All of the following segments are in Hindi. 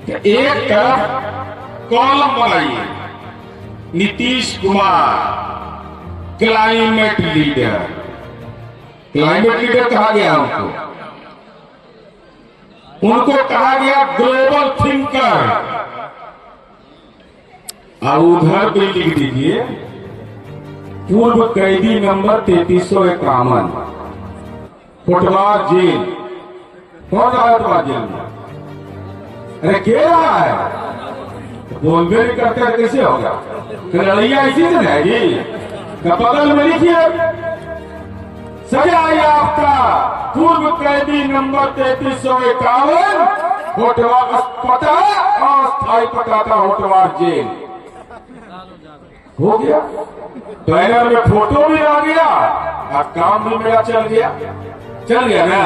एक तरफ कॉलम बनाइए, Nitish Kumar climate leader. Climate leader कहा गया उनको कहा गया ग्लोबल थिंकर। और उधर भी लिख दीजिए पूर्व कैदी नंबर 3351, कोटवार जेल। कौन रहा है कोटवार जेल में? अरे क्या रहा है? बोलबे नहीं करते कैसे होगा? लड़ैया इसी से रहेगी। बगल में लिखिए सजा याफ्ता पूर्व कैदी नंबर 3351, होटवार पता अस्थायी पता था होटवार जेल। हो गया, बैनर में फोटो भी आ गया और काम भी मेरा चल गया ना।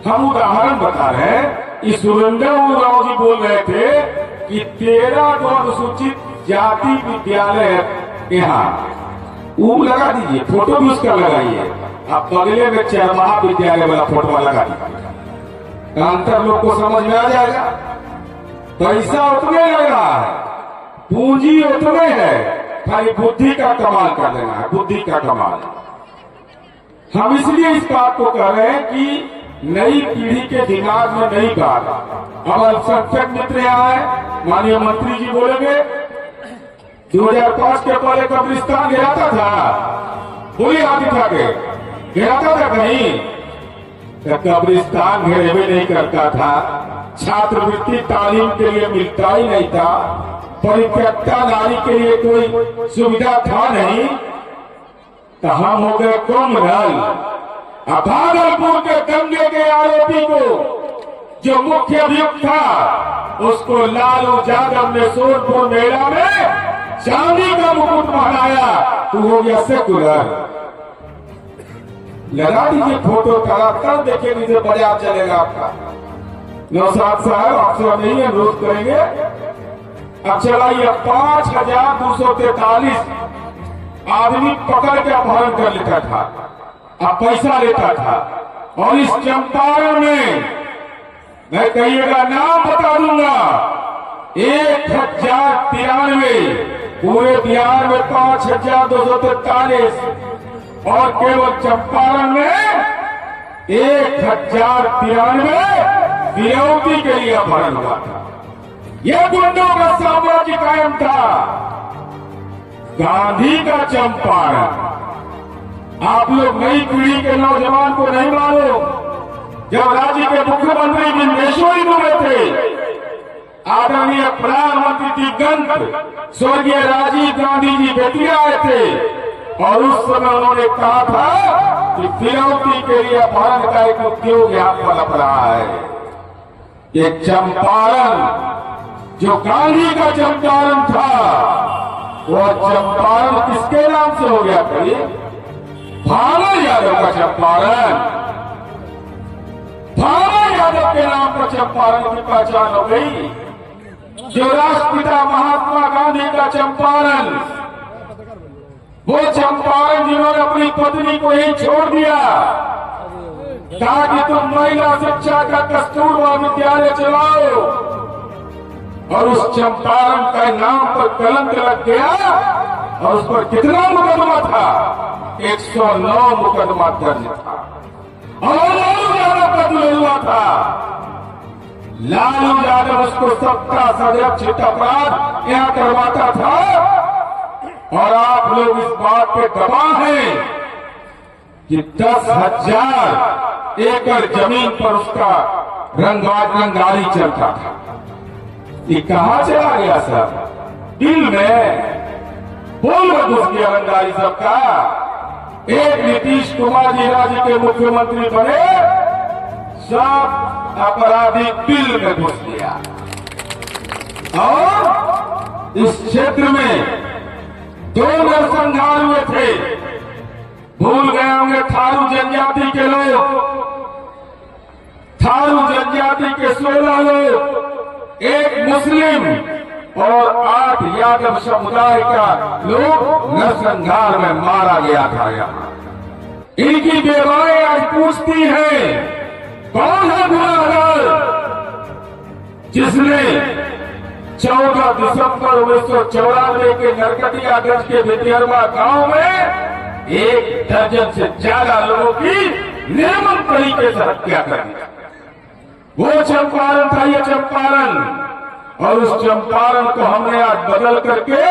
हम उदाहरण बता रहे हैं। इस सुरेंद्र राव जी बोल रहे थे कि 13 जो अनुसूचित जाति विद्यालय यहाँ वो लगा दीजिए, फोटो भी उसका लगाइए। आप बगले में चरमाहा विद्यालय वाला फोटो लगा दीजिए, अंतर लोग को समझ में आ जाएगा। पैसा उतने लग रहा है, पूंजी उतने है, खाली बुद्धि का कमाल कर लेना है, बुद्धि का कमाल। हम इसलिए इस बात को कह रहे हैं कि नई पीढ़ी के दिमाग में नई बात। अब अल्पसंख्यक मित्र यहाँ है, माननीय मंत्री जी बोलेंगे 2005 के पहले कब्रिस्तान गिराता था, बोलिए हाथ उठा के, गिराता था कहीं? कब्रिस्तान घेरे नहीं करता था, छात्रवृत्ति तालीम के लिए मिलता ही नहीं था, परित्यक्ता नारी के लिए कोई सुविधा था नहीं। तो हम हो गए कोमरल। भागलपुर के दंगे के आरोपी को जो मुख्य अभियुक्त था उसको लालू यादव ने सोनपुर मेला में चांदी का मुकुट पहनाया, तो हो गया सेकुलर। लगा दीजिए फोटो का, तब देखेंगे जो बाजार चलेगा आपका। नौशाद साहब आपसे नहीं अनुरोध करेंगे, अब चलाइए 5243 आदमी पकड़ के अपहरण कर लेता था, अब पैसा लेता था। और इस चंपारण में मैं कहिएगा नाम बता दूंगा, 1093 पूरे बिहार में 5243 और केवल चंपारण में 1093 विरोधी के लिए अपहरण हुआ था। यह गुंडों का साम्राज्य कायम था, गांधी का चंपारण। आप लोग नई पीढ़ी के नौजवान को नहीं मालूम, जब राज्य के मुख्यमंत्री बिंदेश्वरी दुबे थे, आदरणीय प्रधानमंत्री दिवंगत स्वर्गीय राजीव गांधी जी बेतिया आए थे और उस समय उन्होंने कहा था कि फिरौती के लिए अपहरण का एक उद्योग यहाँ पनप रहा है। ये चंपारण जो गांधी का चंपारण था, वह चंपारण किसके नाम से हो गया? कहिए, भानु यादव का चंपारण। भानु यादव के नाम पर चंपारण की पहचान हो गई। जो राष्ट्रपिता महात्मा गांधी का चंपारण, वो चंपारण जिन्होंने अपनी पत्नी को ही छोड़ दिया ताकि तुम महिला शिक्षा का कस्तूरबा विद्यालय चलाओ, और उस चंपारण का नाम पर कलंक लग गया। और उस पर कितना मुकदमा था? 109 मुकदमा दर्ज था और लालू यादव का दिल हुआ था। लालू यादव उसको सत्ता संरक्षित अपराध यहाँ करवाता था। और आप लोग इस बात पे गवाह हैं कि 10,000 एकड़ जमीन पर उसका रंगारी चलता था। ये कहाँ चला गया सब? दिल में बोल घुस गया रंगारी सबका। एक नीतीश कुमार जी राज्य के मुख्यमंत्री बने, सब अपराधी बिल में घुस गया। और इस क्षेत्र में 2 नरसंहार हुए थे। भूल गए होंगे थारू जनजाति के लोग, थारू जनजाति के 16 लोग, एक मुस्लिम और 8 यादव समुदाय का लोग नरसंहार में मारा गया था। यहाँ इनकी बेवाएं आज पूछती हैं कौन है गुनाहगार? जिसने 14 दिसंबर 1994 के नरकटियागंज के भितियरमा गांव में 1 दर्जन से ज्यादा लोगों की निर्मम तरीके से हत्या कर दी। वो चंपारण था, ये चंपारण, और उस चंपारण को हमने आज बदल करके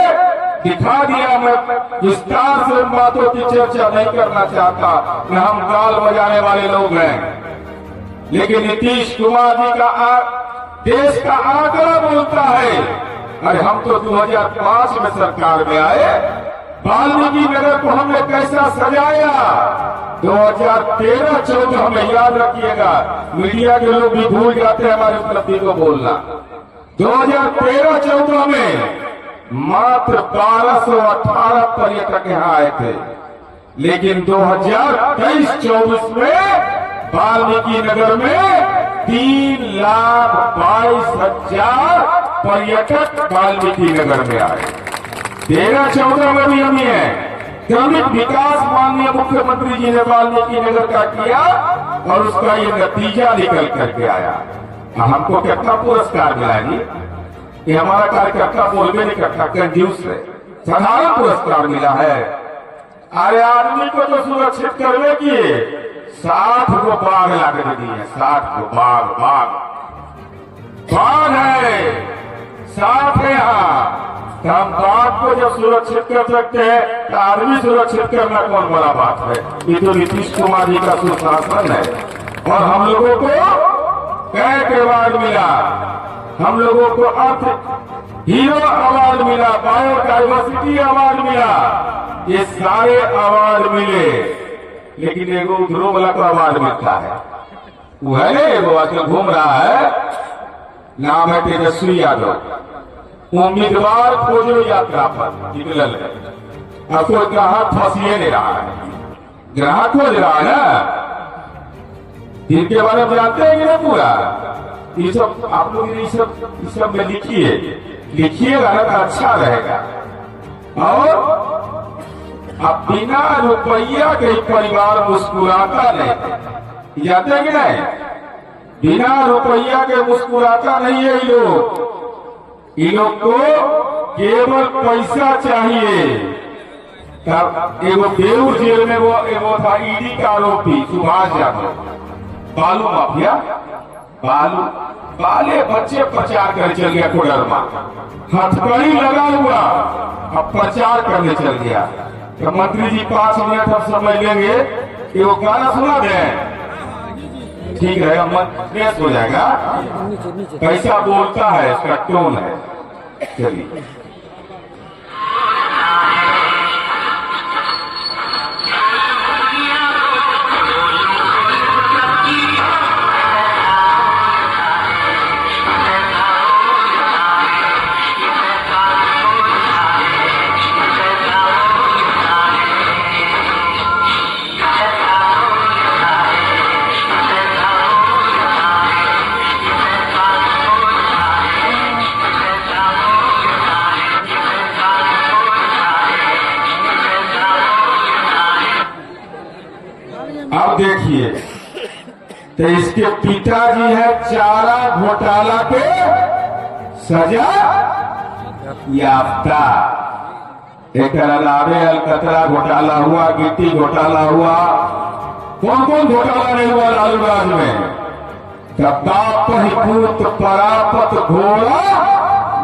दिखा दिया। मैं विस्तार से उन बातों की चर्चा नहीं करना चाहता, न हम गाल बजाने वाले लोग हैं, लेकिन नीतीश कुमार जी का देश का आंकड़ा बोलता है। अरे हम तो 2005 में सरकार में आए, वाल्मीकि नगर को हमने कैसा सजाया। 2013-14 हमें याद रखिएगा, मीडिया के लोग भी भूल जाते हैं हमारी उपलब्धि को बोलना। 2013-14 में मात्र 1218 पर्यटक यहाँ आए थे, लेकिन 2023-24 में वाल्मीकि नगर में 3,22,000 पर्यटक वाल्मीकि नगर में आए। 13-14 में भी हम ही हैं। क्रमिक विकास माननीय मुख्यमंत्री जी ने वाल्मीकि नगर का किया और उसका ये नतीजा निकल करके आया। हमको कितना पुरस्कार मिला जी? ये हमारा कार्यकर्ता बोलबे नहीं करता, कंजूस है। साधारण पुरस्कार मिला है। अरे आदमी को जो सुरक्षित करने की 60 को बाघ ला कर दिए, 60 को बाघ है, 60 है यहाँ। तो हम बाघ को जब सुरक्षित कर सकते हैं तो आदमी सुरक्षित करना कौन बड़ा बात है? ये तो नीतीश कुमार जी का सुशासन है। और हम लोगों को कैट अवार्ड मिला, हम लोगों को अर्थ हीरो अवार्ड मिला, बायोडाइवर्सिटी अवार्ड मिला, ये सारे अवार्ड मिले, लेकिन एगो ध्रुव वाला को अवार्ड मिलता है। वो है ना, एगो आजकल घूम रहा है, नाम है तेजस्वी यादव। उम्मीदवार खोजो यात्रा पर निकलल है, अब कोई ग्राहक फंसिए नहीं रहा है। ग्राहक खोज रहा है ना, इनके बारे में जानते हैं कि नहीं पूरा? ये सब आप लोग इस सब में लिखिएगा ना तो अच्छा रहेगा। और अब बिना रुपया के परिवार मुस्कुराता नहीं, जानते हैं कि नहीं? बिना रुपया के मुस्कुराता नहीं है ये लोग। इन लोग को केवल पैसा चाहिए। एगो बेऊर जेल में वो था ईडी का आरोपी सुभाष यादव, बालू माफिया, बाले बच्चे प्रचार करने चल गया कोडरमा, हथकड़ी लगा हुआ, अब प्रचार करने चल गया। तो मंत्री जी 5 मिनट अब समय लेंगे कि वो गाना सुना दें, ठीक है, फ्रेश हो जाएगा। कैसा बोलता है, इसका टोन है। चलिए अब देखिए, तो इसके पिताजी है चारा घोटाला के सजा याफ्ता। एक अलावे अलकतरा घोटाला हुआ, गिट्टी घोटाला हुआ, कौन कौन घोटाला नहीं हुआ लालूराज में? तब बाप ही पूत परापत घोड़ा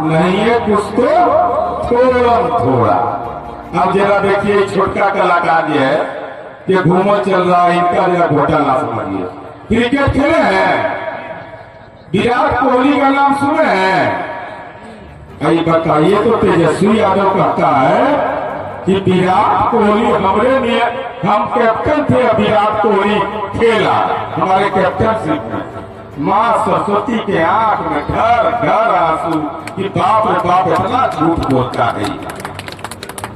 नहीं है कुछ तो थोड़ा। अब जरा देखिए, छोटका कलाकार जो है ये घूमर चल रहा है, इनका जरा घोटाला समझिए। क्रिकेट खेले हैं, विराट कोहली का नाम सुने हैं? अरे बताइए तो, तेजस्वी यादव कहता है कि विराट कोहली हमरे लिए, हम कैप्टन थे, विराट कोहली खेला हमारे कैप्टनशिप में। माँ सरस्वती के आंख में घर घर आंसू कि बाप रे बाप इतना झूठ बोलता है।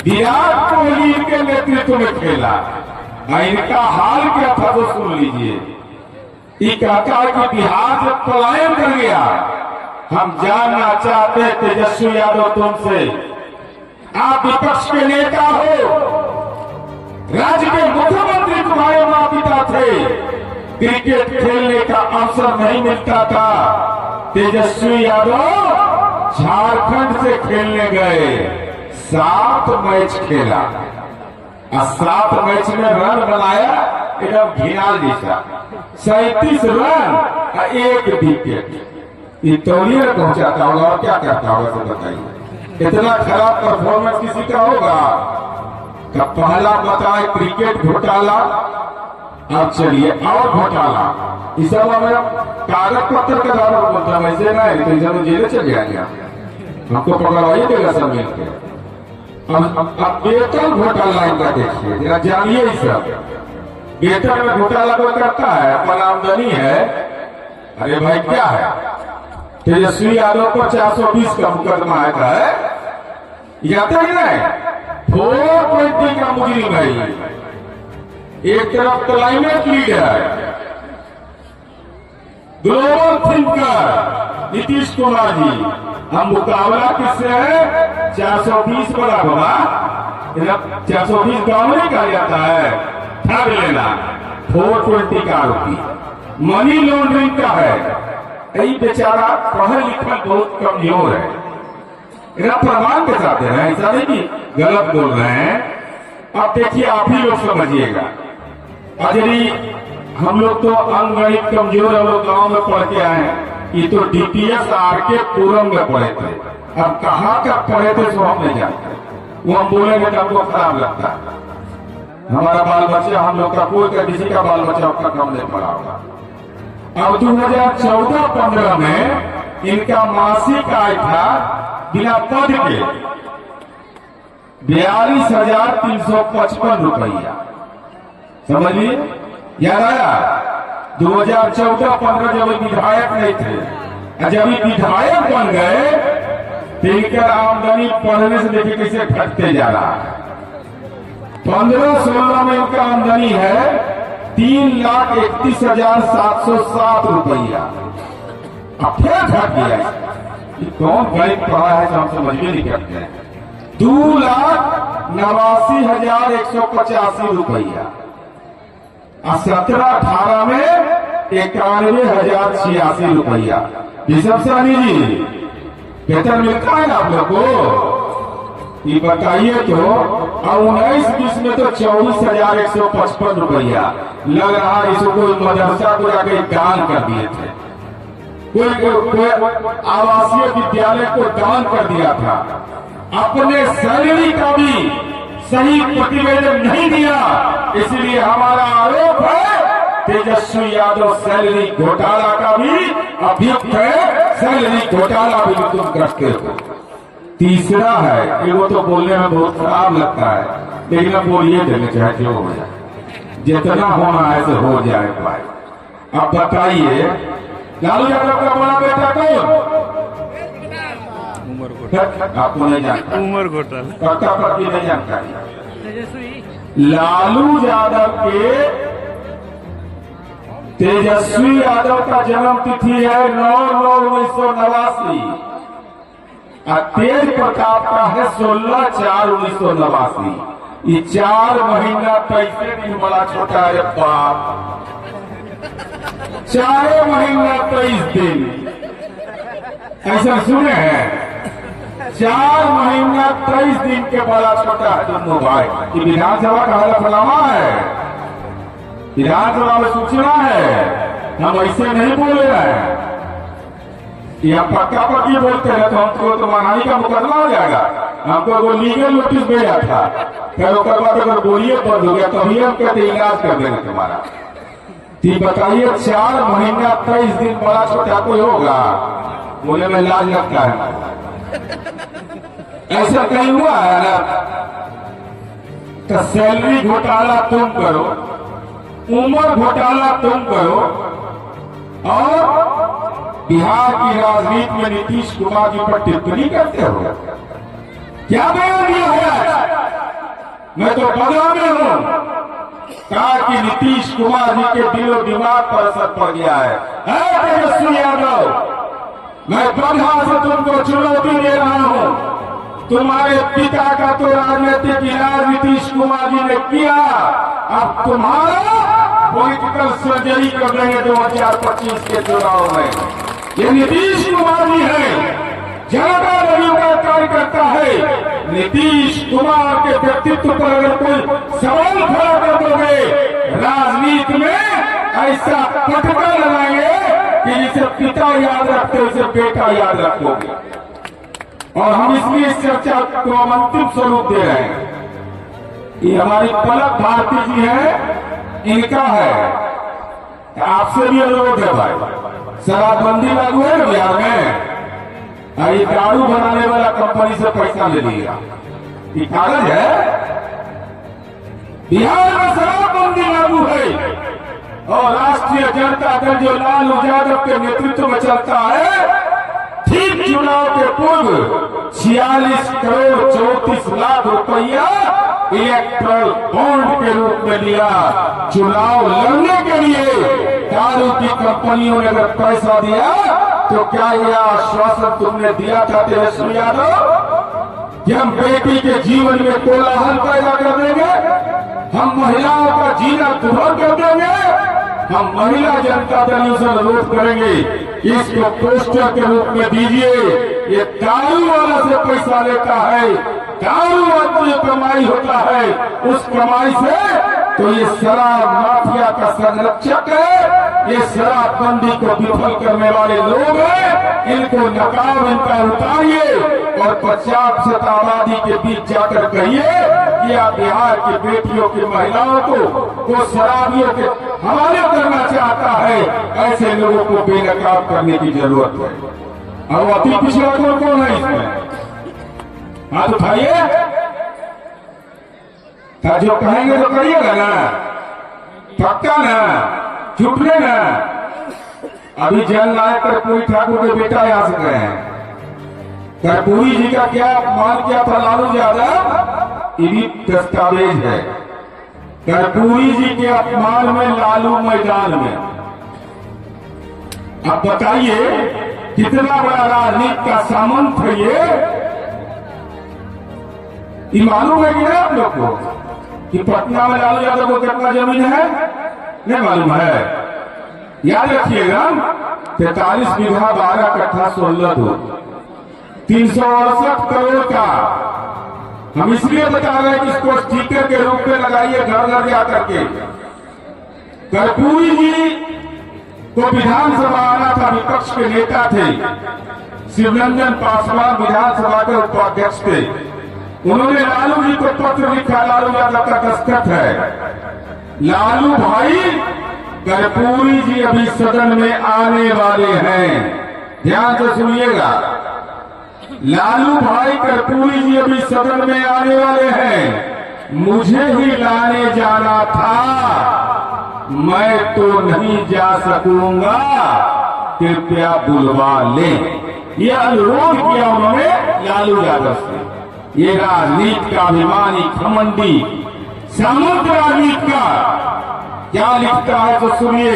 विराट कोहली के नेतृत्व में खेला, इनका हाल क्या था वो सुन लीजिए। ये कहता है कि बिहार से पलायन कर गया। हम जानना चाहते हैं तेजस्वी यादव तुमसे, आप विपक्ष के नेता हो, राज्य के मुख्यमंत्री तुम्हारे माता पिता थे, क्रिकेट खेलने का अवसर नहीं मिलता था, तेजस्वी यादव झारखंड से खेलने गए, 7 मैच खेला और 7 मैच में रन बनाया एकदम घिनाल जैसा, 37 रन और 1 विकेट। ये तौलिए में पहुंचाता होगा और क्या करता होगा तो बताइए। इतना खराब परफॉर्मेंस किसी का होगा? का पहला बताए क्रिकेट घोटाला, अब चलिए और घोटाला। इस सब हमें कागज पत्र के द्वारा बोलता है, वैसे नहीं तो इसे जेल चले जाएंगे, हमको पकड़वाइए देगा सब मिलकर। अब वेतन घोटाला इनका देखिए, जरा जानिए इस सब वेतन में घोटाला कोई करता है? अपन आमदनी है, अरे भाई क्या है? तेजस्वी यादव पर 420 का मुकदमा है, जाता ही नहीं। 420 का मुजरिम है। एक तरफ climate leader, global thinker Nitish Kumar ji, हम मुकाबला किससे है? 420 बड़ा होगा, 420 गाँव नहीं कहा जाता है, ठग लेना। 420 का आरोपी मनी लॉन्ड्रिंग का है। यही बेचारा पढ़े लिखल बहुत कमजोर है, इतना प्रमाण के साथ है, ऐसा नहीं कि गलत बोल रहे हैं। अब देखिए आप ही लोग समझिएगा। अजरी हम लोग तो अंगणित कमजोर हम लोग गाँव में पढ़ के आए हैं, ये तो डीपीएस आरके पूरम में पढ़े थे। अब कहाँ का पढ़े थे सो हम नहीं जानते, वो हम बोलेंगे तो हमको खराब लगता है। हमारा बाल बच्चा, हम लोग का कोई का किसी का बाल बच्चा उतना कम नहीं पढ़ा होगा। अब 2014-15 में इनका मासिक आय था बिना पद के 42,355 रुपया, समझिए। याद आया? 2014-15 जब विधायक नहीं थे, जब विधायक बन गए तो इनका आमदनी पढ़ने से लेकर कैसे घटते जा रहा है। 15-16 में इनका आमदनी है 3,31,707 रुपया, अब फिर घट गया। कौन गरीब पढ़ा है जो हम समझ में नहीं करते हैं। 2,89,185 रुपया, 17-18 में 91,086 रुपया। बिशप साहनी जी वेतन मिलता है ना आप लोग को? ये बताइए तो। 19-20 में तो 24,155 रुपया लग रहा है। इसको कोई मदरसा को जाके दान कर दिए थे, कोई आवासीय विद्यालय को दान कर दिया था। अपने सैलरी का भी सही प्रतिवेदन नहीं दिया, इसलिए हमारा आरोप है तेजस्वी यादव सैलरी घोटाला का भी अभियुक्त है। सैलरी घोटाला भी तुम करते हो। तीसरा है कि वो तो बोलने में बहुत खराब लगता है, लेकिन अब बोलिए देने चाहे जो हो जाए, जितना होना है से हो जाए भाई। अब बताइए लालू यादव का बड़ा बेटा कौन? आपको नहीं जानता? उमर घोटाला पक्का पक्की नहीं जानता। लालू यादव के तेजस्वी यादव का जन्म तिथि है 9/9/1989 और तेज प्रताप का है 16/4/1989। ये 4 महीना 23 दिन बड़ा छोटा है बाप, 4 महीना 23 दिन ऐसा सुने हैं। 4 महीना 23 दिन के बड़ा छोटा है दोनों भाई। ये विधानसभा का हलफनामा है, विधानसभा में सूचना है, हम ऐसे नहीं बोल रहे हैं। ये हम पक्का पक्की बोलते हैं तो हमको तो मानहानि का मुकदमा हो जाएगा। हमको वो लीगल नोटिस भेजा था, फिर उसके बाद अगर बोलिए बंद हो गया तो अभी हम कहते इलाज कर देंगे तुम्हारा। बताइए 4 महीना 23 दिन बड़ा छोटा कोई होगा? बोले में लाज लगता है। ऐसा कहीं हुआ है ना? तो सैलरी घोटाला तुम करो, उम्र घोटाला तुम करो, और बिहार की राजनीति में नीतीश कुमार जी पर टिप्पणी करते हो। क्या बयान दिया है? मैं तो बदला में हूं। कहा कि नीतीश कुमार जी के दिलो दिमाग पर असर पड़ गया है। तेजस्वी यादव, मैं बदला से तुमको चुनौती दे रहा हूं। तुम्हारे पिता का तो राजनीतिक इलाज नीतीश कुमार जी ने किया, अब तुम्हारा पॉलिटिकल सर्जरी कर देंगे 2025 के चुनाव में। ये नीतीश कुमार जी है, जनता दल का कार्यकर्ता है। नीतीश कुमार के व्यक्तित्व पर अगर कोई सवाल खड़ा कर दोगे, राजनीति में ऐसा पटका लगाएंगे कि जिसे पिता याद रखते उसे बेटा याद रखोगे। और हम इसलिए इस चर्चा को अंतिम स्वरूप दे रहे हैं। ये हमारी पलक भारती जी है, इनका है, आपसे भी अनुरोध है भाई, शराबबंदी लागू है ना बिहार में, ये दारू बनाने वाला कंपनी से पैसा ले लिया, ये कागज है। बिहार में शराबबंदी लागू है और राष्ट्रीय जनता दल जो लालू यादव के नेतृत्व में चलता है, ठीक चुनाव के पूर्व 46 करोड़ 34 लाख रुपया इलेक्ट्रल बॉन्ड के रूप में लिया। चुनाव लड़ने के लिए दारू की कंपनियों ने अगर पैसा दिया तो क्या यह आश्वासन तुमने दिया था तेजस्वी यादव कि हम बेटी के जीवन में कोलाहल पैदा कर देंगे, हम महिलाओं का जीना दुर्भर कर देंगे, हम महिला जनता दल से अनुरोध करेंगे, इसको पोस्टर के रूप में दीजिए। ये दारू वाला से पैसा लेता है, दारू वाला जो कमाई होता है, उस कमाई से तो ये शराब माफिया का संरक्षक है, ये शराबबंदी को विफल करने वाले लोग हैं, इनको नकाब इनका उतारिए और 50% आबादी के बीच जाकर कहिए कि आप बिहार की बेटियों की महिलाओं को वो शराबियों के हवाले करना चाहता है, ऐसे लोगों को बेनकाब करने की जरूरत है। और अति पिछड़ा कौन है इसमें? हाथ उठाइए, जो कहेंगे तो करिएगा ना, पक्का ना, छुटने ना। अभी जननायक कर्पूरी ठाकुर के बेटा आ सके हैं। कर्पूरी जी का क्या अपमान किया था लालू यादव, ये भी दस्तावेज है। कर्पूरी जी के अपमान में लालू मैदान में। अब बताइए कितना बड़ा राजनीति का सामंत है ये मालूम है कि नहीं आप लोग को कि पटना में लालू यादव को कितना जमीन है? नहीं मालूम है। याद रखिएगा, 43 बीघा 12 कट्ठा 16 दूर 368 करोड़ का। हम इसलिए बता रहे हैं कि इसको स्टीकर के रूप में लगाइए घर घर जाकर के। कर्पूरी जी को विधानसभा आना था, विपक्ष के नेता थे, शिवरंजन पासवान विधानसभा के उपाध्यक्ष थे। उन्होंने लालू जी को पत्र लिखा, लालू यादव का दस्तखत है। लालू भाई कर्पूरी जी अभी सदन में आने वाले हैं, ध्यान से सुनिएगा। लालू भाई कर्पूरी जी अभी सदन में आने वाले हैं, मुझे ही लाने जाना था, मैं तो नहीं जा सकूंगा, कृपया बुलवा लें। यह अनुरोध किया उन्होंने लालू यादव से। ये राजनीति का अभिमानी घमंडी सामंत राजनीति का क्या लिखता है तो सुनिए।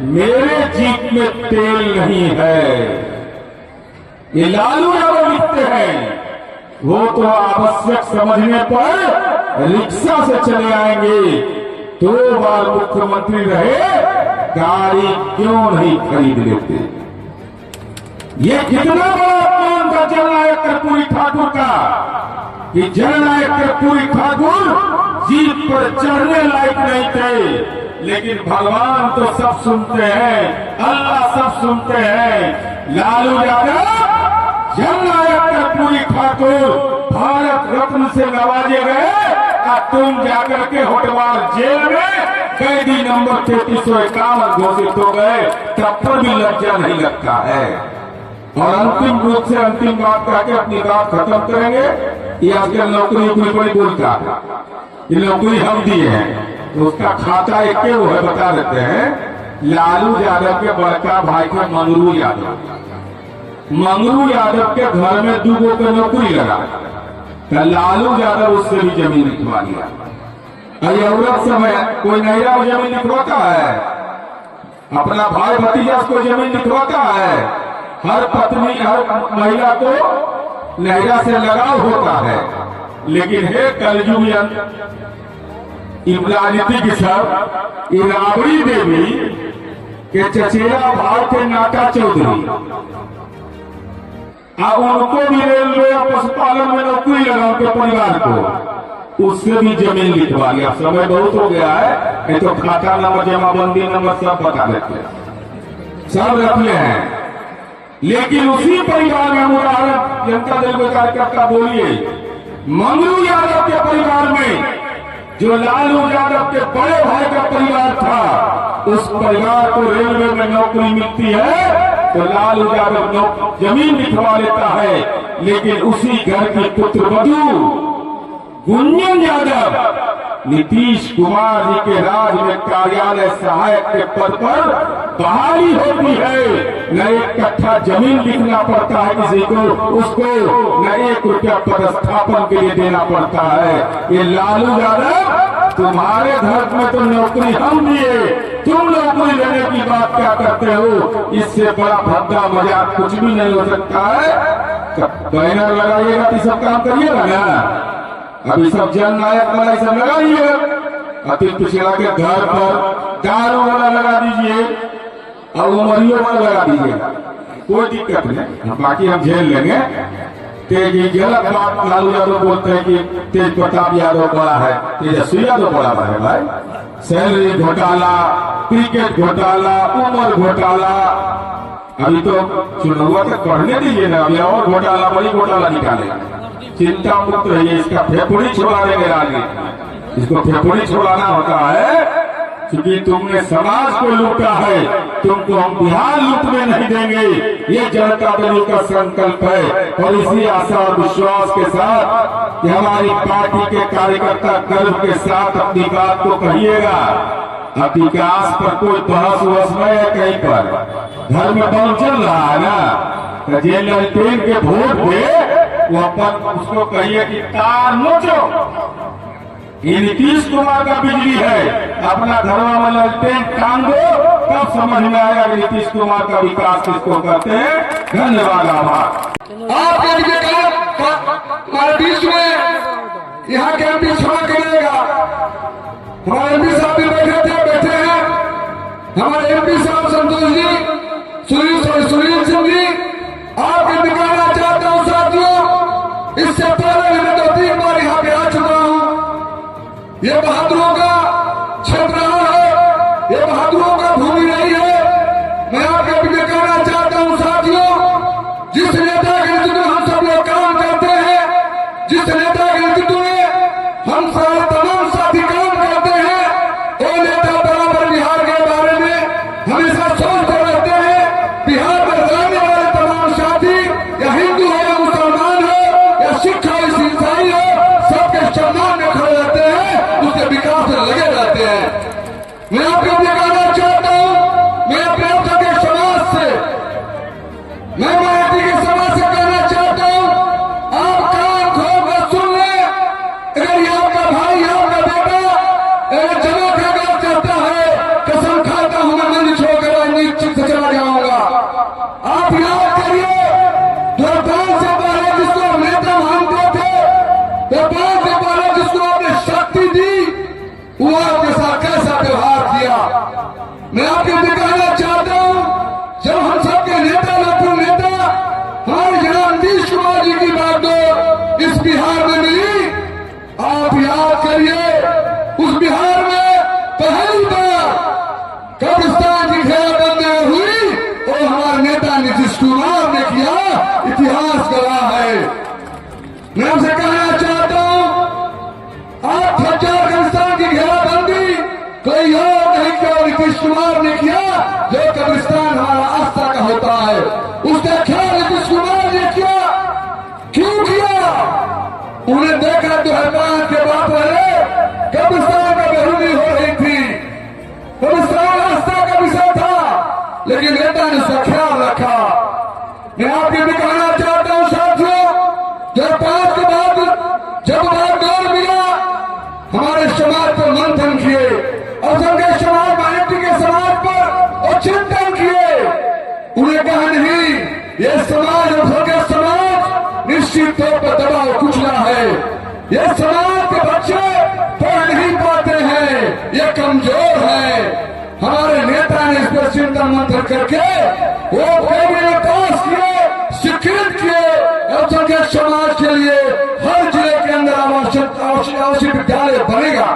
मेरे जीप में तेल नहीं है, ये लालू यादव लिखते हैं। वो तो आवश्यक समझने पर रिक्शा से चले आएंगे, 2 बार मुख्यमंत्री रहे, गाड़ी क्यों नहीं खरीद लेते? ये कितना बड़ा अपमान था जननायक कर्पूरी ठाकुर का कि जननायक कर्पूरी ठाकुर जीप पर चढ़ने लायक नहीं थे, लेकिन भगवान तो सब सुनते हैं, अल्लाह सब सुनते हैं। लालू यादव जननायक कर्पूरी ठाकुर भारत रत्न से नवाजे गए और तुम जाकर के होटवार जेल में कैदी नंबर 3351 घोषित हो गए, तब पर भी लज्जा नहीं लगता है। और अंतिम रूप से अंतिम बात करके अपनी बात खत्म करेंगे। ये आजकल नौकरी बड़ी बोलता है, ये नौकरी हम दिए हैं, तो उसका खाता एक के वो है, बता देते हैं। लालू यादव के बड़का भाई थे मंगरू यादव। मंगरू यादव के घर में 2 गो के नौकरी लगा, तो लालू यादव उससे भी जमीन लिखवा लिया। औरत समय कोई नैरा जमीन लिखवाता है, अपना भाई भतीजा को जमीन लिखवाता है। हर पत्नी हर महिला को नैरा से लगाव होता है, लेकिन हे कलयुग राजनीति की सब राबड़ी देवी कि चचेरा भाई थे नाटा चौधरी, उनको भी रेलवे और पशुपालन में नौकरी लगा उनके परिवार को, उससे भी जमीन लिखवा लिया। समय बहुत हो गया है, नहीं तो खाता नंबर, जमाबंदी नंबर सब बता देते हैं, सब रखले हैं। लेकिन उसी परिवार में हम उदाहरण जनता दल के कार्यकर्ता बोलिए, मंगलू यादव के परिवार में जो लालू यादव के बड़े भाई का परिवार था, उस परिवार को रेलवे में नौकरी मिलती है तो लालू यादव जमीन लिखवा लेता है। लेकिन उसी घर की पुत्रवधू गुंजन यादव नीतीश कुमार जी के राज में कार्यालय सहायक के पद पर बहाली होती है। न एक कट्ठा जमीन लिखना पड़ता है किसी को, उसको न 1 रुपया पदस्थापन के लिए देना पड़ता है। ये लालू यादव तुम्हारे घर में तो नौकरी हम दिए, तुम नौकरी लेने की बात क्या करते हो? इससे बड़ा भद्दा मजाक कुछ भी नहीं हो सकता है। बैनर लगाइएगा तो सब काम करिएगा ना। अभी सब जननायक वाला सब लगाइए, अति पिछड़ा के घर पर दारू वाला लगा दीजिए और उमरियों वाला लगा दीजिएगा, कोई दिक्कत नहीं, बाकी हम झेल लेंगे। तेज गलत बात लालू यादव बोलते हैं कि तेज प्रताप यादव बड़ा है, तेजस्वी यादव बड़ा है भाई। सैलरी घोटाला, क्रिकेट घोटाला, उम्र घोटाला, अभी तो चुनाव तक पढ़ने दीजिए ना, अभी और घोटाला, बड़ी घोटाला निकालेगा। चिंता मुक्त रहिए, इसका फेफड़ी छुड़ा देंगे राजनीति, इसको फेफड़ी छुड़ाना होता है। क्योंकि तुमने समाज को लूटा है, तुमको हम बिहार लूटने नहीं देंगे, ये जनता दल का संकल्प है। और इसी आशा और विश्वास के साथ कि हमारी पार्टी के कार्यकर्ता गर्व के साथ अपनी बात को कहिएगा। अब विकास पर कोई बहस वहस नहीं है कहीं पर, घर में बम चल रहा है ना, जे ललटेन के वोट दे वो अपन उसको कहिए कि तार नोचो, ये नीतीश कुमार का बिजली है, अपना घरवा में ललटेन टांग दो, तब समझ में आएगा कि नीतीश कुमार का विकास किसको करते हैं। धन्यवाद, आभार। हमारे बीच में यहाँ के एमपी क्षमा करिएगा, हमारे एमपी साहब भी बैठे हैं, हमारे एमपी साहब संतोष जी, सुनील सिंह जी, आपके दिखाना चाहता हूँ साथियों, इससे पहले मैं 2-3 बार यहाँ पे आ चुका हूँ। ये बहादुरों का क्षेत्र है, ये बहादुरों का भूमि नहीं है। मैं आपके भी कहना चाहता हूँ साथियों, जिस नेता के नेतृत्व में हम सब लोग काम करते हैं, जिस नेता के नेतृत्व में हम सारे तमाम साथी काम करते हैं, वो नेता बराबर बिहार के बारे में हमेशा सोचते रहते हैं। बिहार में रहने वाले तमाम साथी, या हिंदू हो या मुसलमान हो या सिख हो या ईसाई हो, सबके सम्मान में खड़े रहते हैं, उसके विकास में लगे रहते हैं। मैं आपको भी कहना चाहता हूँ, मैं अपने आपके समाज से, मैं मायावती के समाज से कहना चाहता हूँ, आप कान खोल कर सुन ले। अगर ये आपका भाई, आपका बेटा अगर जमा खाकर चाहता है, कसम खाता हूँ मैं मंदिर छोड़कर राजनीति से चला जाऊंगा। आप याद करिए, 2005 से पहले जिसको आप नेता मानते थे, 2005 से पहले जिसको आपने शक्ति दी, वो आपके साथ कैसा व्यवहार किया। मैं आपको भी कहना चाहता हूँ, जब हम सबके नेता, लोकप्रिय नेता हमारे जनाब नीतीश कुमार जी की बात इस बिहार में मिली, आप याद करिए, उस बिहार में पहली बार कब्रिस्तान की घेराबंदी हुई, और हमारे नेता नीतीश कुमार ने किया, इतिहास गवाह है। मैं आपसे कहना चाहता हूँ, आप कब्रिस्तान की घेराबंदी कोई और नहीं किया, नीतीश कुमार ने किया। जो कब्रिस्तान हमारा आस्था का होता है, उसका ख्याल नीतीश कुमार ने किया। क्यों किया? उन्हें देखा 2005 के बाद पहले कब्रिस्तान का बेरूनी हो रही थी, कब्रिस्तान आस्था का विषय था, लेकिन नेता ने उसका ख्याल रखा। मैं आपको भी कहना चाहता हूँ साथियों, 2005 के बाद जब बागडोर मिला, हमारे समाज पर मंथन किए, असंख्य समाज, माइनॉरिटी के समाज पर और चिंतन किए। उन्हें कहा नहीं, ये समाज और असंख्य समाज निश्चित तौर पर दबाव कुचला है, ये समाज के बच्चे पढ़ नहीं पाते हैं, ये कमजोर है। हमारे नेता ने इस पर चिंता मंत्र मंत्र करके वो कैबिनेट पास किए, स्वीकृत किए, अल्पसंख्यक समाज के लिए हर जिले के अंदर आवासीय विद्यालय बनेगा।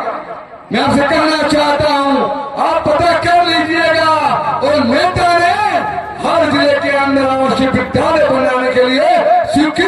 मैं आपसे कहना चाहता हूं, आप पता कर लीजिएगा, और नेता ने हर जिले के अंदर आवासीय विद्यालय बनाने के लिए स्वीकृत